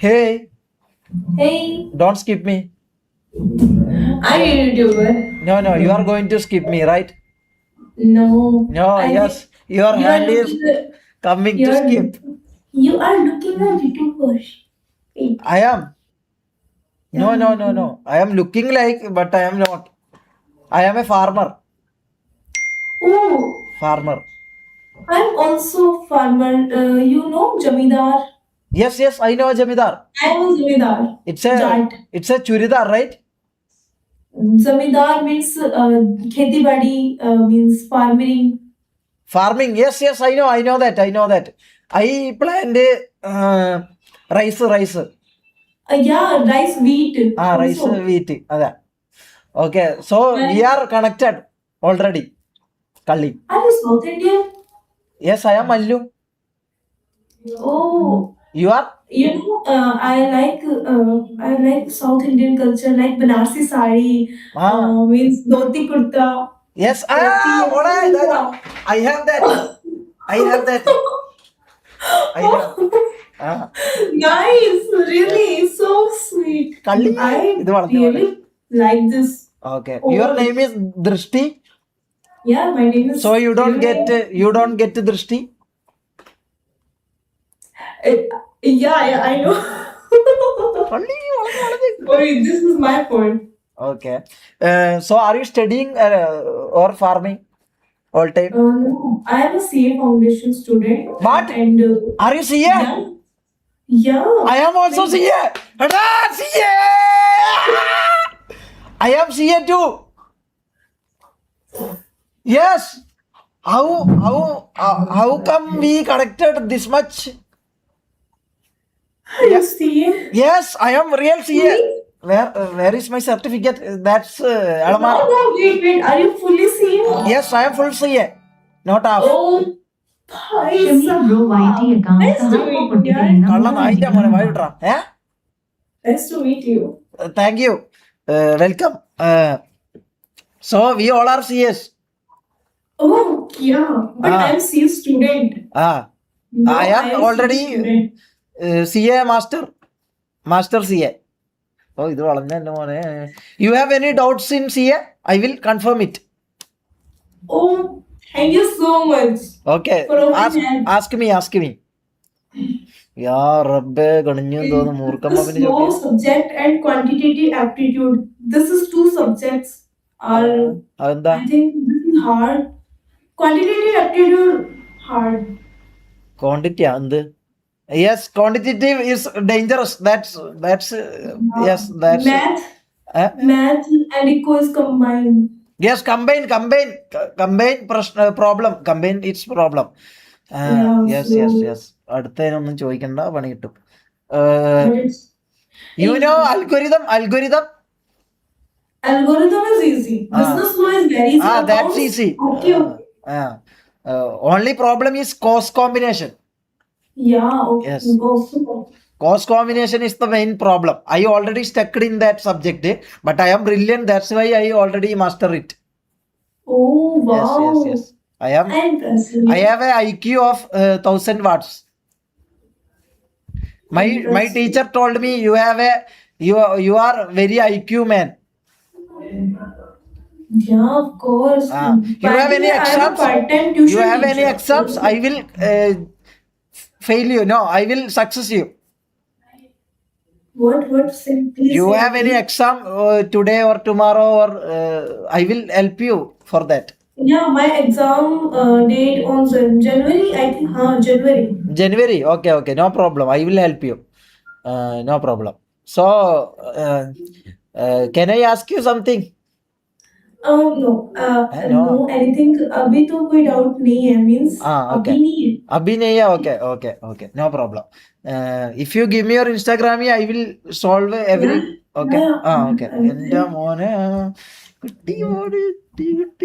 Hey, Hey, don't skip me. are you a YouTuber? No, you are going to skip me, right? No, No, I think yes, your you are hand is looking at coming you to are skip. you are looking at YouTuber. Wait, I am. yeah, No. I am looking like, but I am not. I am a farmer. oh, Farmer. I'm also farmer. You know Jamidar. Yes, I know Jamidar. I am a Jamidar. It's a Jat. it's a churidar, right? Zamindar means kheti badi means farming. Farming. Yes, I know that. I plant rice. Yeah, rice wheat Rice, also. wheat. അതെ. Okay, so we And are connected already. Kalli. are you South Indian? Yes, I am Mallu. Oh, You are? you know, I like South Indian culture, like Banarsi sari, Ah, means dhoti kurta, yes. dhoti Alright. kurta. I have that. I have that. I have. Ah, Nice, yes. really, so sweet. Kalli. I ഇത് വളഞ്ഞു പോലെ. really like this. Okay. Your Oh, name is Drishti. yeah, my name is. So you don't get Drishti. Yeah, I know. Kalli, വളഞ്ഞു. Sorry, this is my point. Okay. So are you studying or farming all time? No, I am a CA Foundation student. What? And Are you CA? yeah. I am also CA. Ada, CA. I am CA too. Yes. How come we connected this much? You CA? Yes, I am real CA. Where is my certificate? That's Alamar. No, wait. Are you fully CA? Yes, I am full CA. Not half. Oh, भाई Shameer bro വൈറ്റി साहब. Account Nice to സഹാബ് meet you. പൊട്ടിക്കലിന് കള്ള നായിന്റെ മോനെ വായിട്ടാ. Nice to meet you. Thank you. Welcome. So we all are CS. Oh, yeah. But Ah. I'm CA student. No, I am already student. CA master CA. Oh, ഇത് വളഞ്ഞ എന്റെ മോനെ. You have any doubts in CA? I will confirm it. Oh, thank you so much. Okay. For opening hand. Ask me. യാ റബ്ബേ ഗണിഞ്ഞു തോന്നുന്നു മൂർഖമ്മ This പിന്നെ slow ചോദിക്കും. subject and quantitative aptitude. This is two subjects are. അതെന്താ? I think this is hard. Quantitative aptitude hard. Quantity എന്ത്? Yes quantitative is dangerous. That's yes, that's Math and eco is combined. yes, combine problem. Combine its problem. Yeah, so- Yes. അടുത്തതിനൊന്നും ചോദിക്കണ്ട, പണി കിട്ടും. But it's You know algorithm? algorithm is easy. Business law is very easy. That's Accounts, easy. Okay. Only problem is cost combination. Yeah. Okay. Yes. Also. Cost combination is the main problem. I already stuck in that subject, but I am brilliant. That's why I already master it. Oh wow. Yes. I have a IQ of 1000 watts. My teacher told me you are very IQ man. Yeah, of course. You have any exams? Part-time tuition You have any teacher. exams? I will fail you. No, I will success you. What? Please You say have any please. exam today or tomorrow, or I will help you for that. Yeah, my exam date on January. I think. January. January. Okay. No problem. I will help you. No problem. So, can I ask you something? No. No. No. Anything. अभी तो कोई doubt नहीं है. Means Okay. अभी नहीं है. Abhi nahi hai? Okay. No problem. If you give me your Instagram, I will solve every. Okay. Yeah. Okay. എന്റെ മോനെ കിട്ടി കിട്ടി.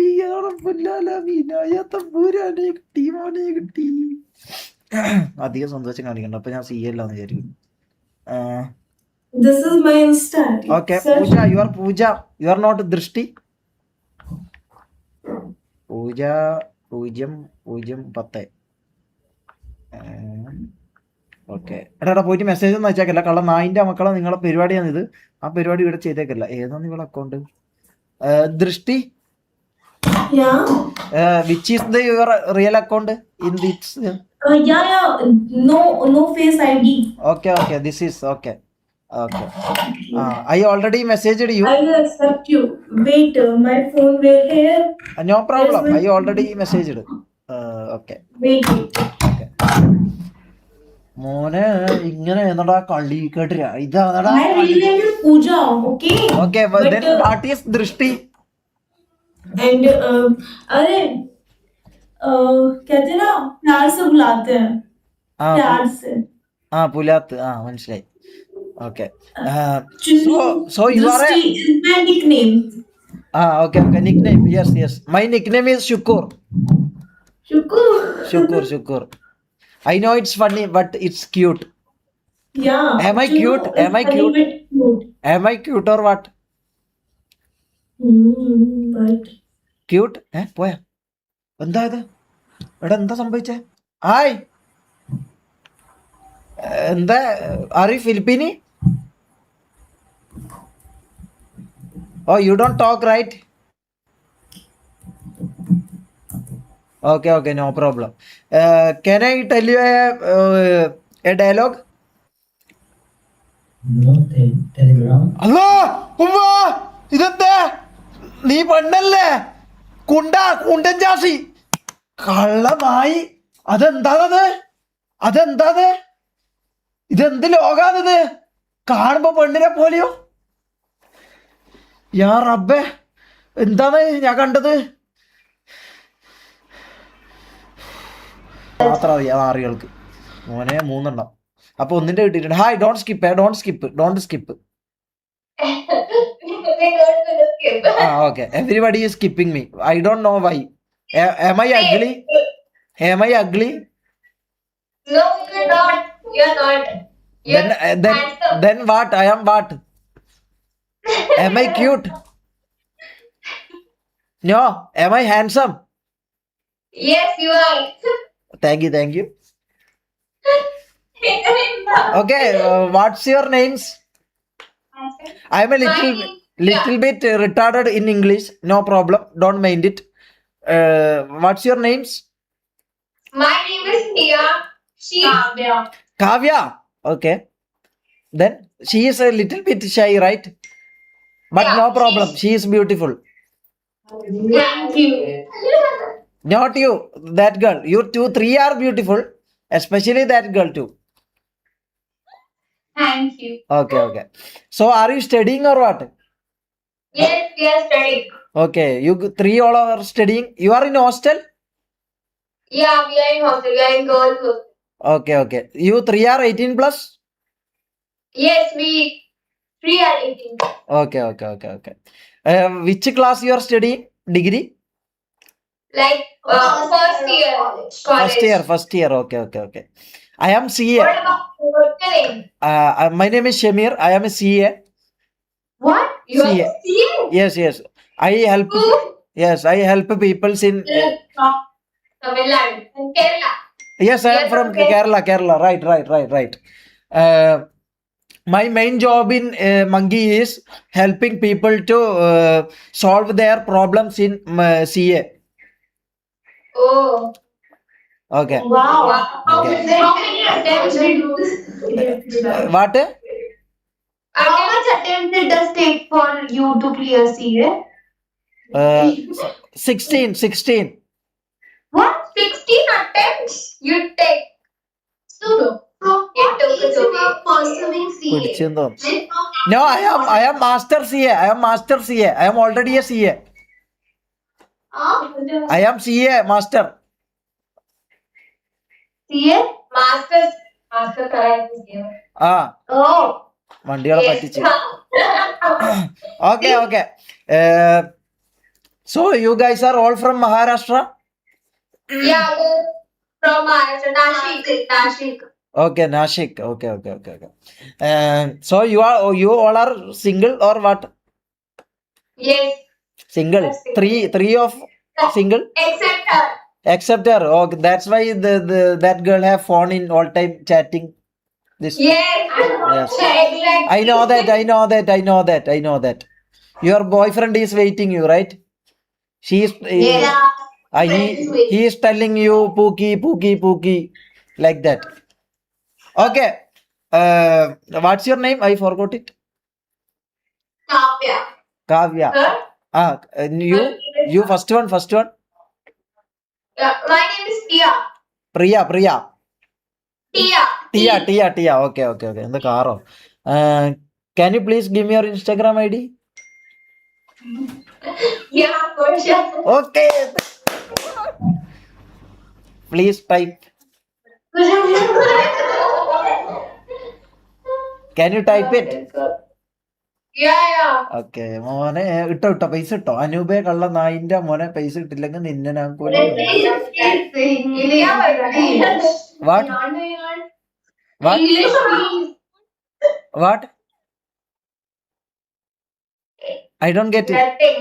അധികം സന്തോഷം കാണിക്കണ്ട, അപ്പൊ ഞാൻ CA അല്ലാന്ന് വിചാരിക്കും. This is my Insta. Okay. Search. Pooja. You are not Drishti. Pooja 010. Okay എടാ പോയിട്ട് മെസ്സേജ് ഒന്നും അയച്ചേക്കല്ല കള്ള നായിന്റെ മക്കളെ നിങ്ങളെ പരിപാടിയാണിത്. ആ പരിപാടി ഇവിടെ ചെയ്തേക്കല്ല. ഏതാണ് നിങ്ങളെ account? Drishti Yeah. Which is the your real account in this? Yeah. No face ID. Okay this is okay. I already message you. I will accept you. Wait, my phone will here. No problem. I already message okay. Wait. മോനെ ഇങ്ങനെ എന്നടാ കളി കേട്ടില്ല. ഇതാണടാ. My real name is Pooja. Okay. Okay then what is ദൃഷ്ടി? And अरे कहते हैं ना प्यार से बुलाते हैं. प्यार से. പുലാത്ത്. മനസ്സിലായി. Okay Chunnu. so you are a Dristy is my nickname. okay nickname. Yes my nickname is Shukur. Shukur. I know it's funny but it's cute. Yeah. Am I Chunnu cute? is Am I funny cute? but cute. Am I cute or what? But cute. പോയാ എന്താ ഇത്? എടാ എന്താ സംഭവിച്ചേ? Hi എന്താ are you Filipino? Oh you don't talk right? Okay no problem. Can I tell you a dialogue? അല്ലാ ഉമ്മാ ഇതെന്താ? നീ പെണ്ണല്ലേ? കുണ്ടൻ ജാസി കള്ളമായി. അതെന്താത്? ഇതെന്ത് ലോകാണിത്? കാണുമ്പോ പെണ്ണിനെ പോലെയോ? യാ റബ്ബേ എന്താണ് ഞാൻ കണ്ടത്? മാത്രം അറിയാം ആറുകൾക്ക്. മോനെ 3 എണ്ണം. അപ്പൊ ഒന്നിന്റെ കിട്ടിയിട്ടുണ്ട്. Hi don't skip. Okay. Everybody is skipping me. I don't know why. Am I ugly? No, you're not. You're Then what? I am what? Am I cute? No. Am I handsome? Yes, you are. Thank you. Okay. What's your names? I am a little bit retarded in English. No problem. Don't mind it. What's your names? My name is Tia. She's Kavya. Okay. Then she is a little bit shy, right? But Yeah, no problem. She is beautiful. Thank you. Not you. That girl. You 2-3 are beautiful. Especially that girl too. Thank you. Okay. So are you studying or what? Yes, we are studying. Okay. You 3 all are studying. You are in hostel? Yeah, we are in hostel. We are in girls' hostel. Okay. You 3 are 18 plus? Yes, we 3 are 18. Okay. Which class you are studying? Degree? Like first year college. First year. Okay. I am CA. What about what's your name? My name is Shamir. I am a CA. What? You are CA. CA? Yes. I help. Who? Yes, I help people in. Tamil Nadu. In Kerala. Yes, I am Yes, from okay. Kerala. Right. My main job in Mangi is helping people to solve their problems in CA. Oh. Okay. wow. How Okay. many attempts did you? What? How much attempts it does take for you to clear CA? 16. What? 16 attempts you take? So what is your pursuing CA? പിടിച്ചെന്ന് തോന്നുന്നു. No, I am master CA. I am already a CA. I am CA master. CA? Master correct. Oh. വണ്ടികളെ Yes. പറ്റിച്ച്. Okay. So you guys are all from Maharashtra? Yeah, we're from Maharashtra. Nashik. Okay, Nashik. Okay. So you all are single or what? Yes. Single. Yes, single. Three of single. Except her. Except her. Okay, that's why that girl have phone in all time chatting. This. Yes. Yes. Exactly. I know that. Your boyfriend is waiting you, right? She's Yeah. he is telling you Pookie like that. Okay. What's your name? I forgot it. Kavya. Kavya. Huh? You first one. Yeah. My name is Tia. Priya. Tia. Okay. In the car. Can you please give me your Instagram ID? Yeah, for sure. Okay. Please type. Can you type it? Yeah. Okay മോനെ ഇട്ടോ പൈസ ഇട്ടോ അനൂപേ കള്ള നായിന്റെ മോനെ പൈസ ഇട്ടില്ലെങ്കിൽ നിന്നെ ഞാൻ കൊല്ലും. What? What? English, please. What? I don't get it. Nothing.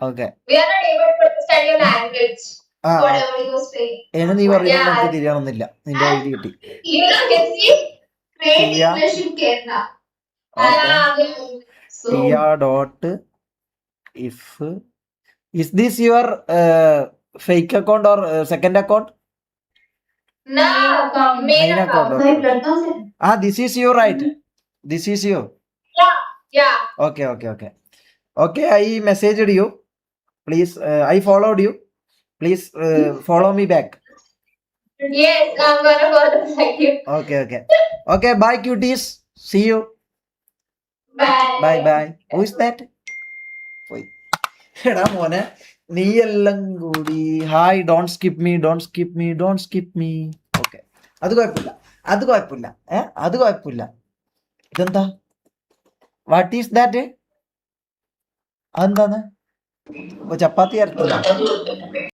Okay. We are not able to understand your language. ആ Whatever you say. എന്ന് നീ പറയുന്നത് എനിക്ക് തിരിയണമെന്നില്ല. നിന്റെ ഐഡി കിട്ടി. You can see great Tia. English in Kerala. Okay. So, Tia dot if is this your fake account or second account? no, main Main account. account. Okay. This is you, right? This is you. Yeah. Okay, I messaged you. Please, I followed you. Please follow me back. Yes, I'm gonna follow like you. Okay, bye cuties. See you. Bye. Who is that? പോയി. എടാ മോനെ നീ എല്ലാം കൂടി hi don't skip me okay അത് കുഴപ്പമില്ല അത് കുഴപ്പമില്ല ഇതെന്താ വാട്ട് ഈസ് ദാറ്റ് അതെന്താന്ന് ചപ്പാത്തി അരത്തില്ല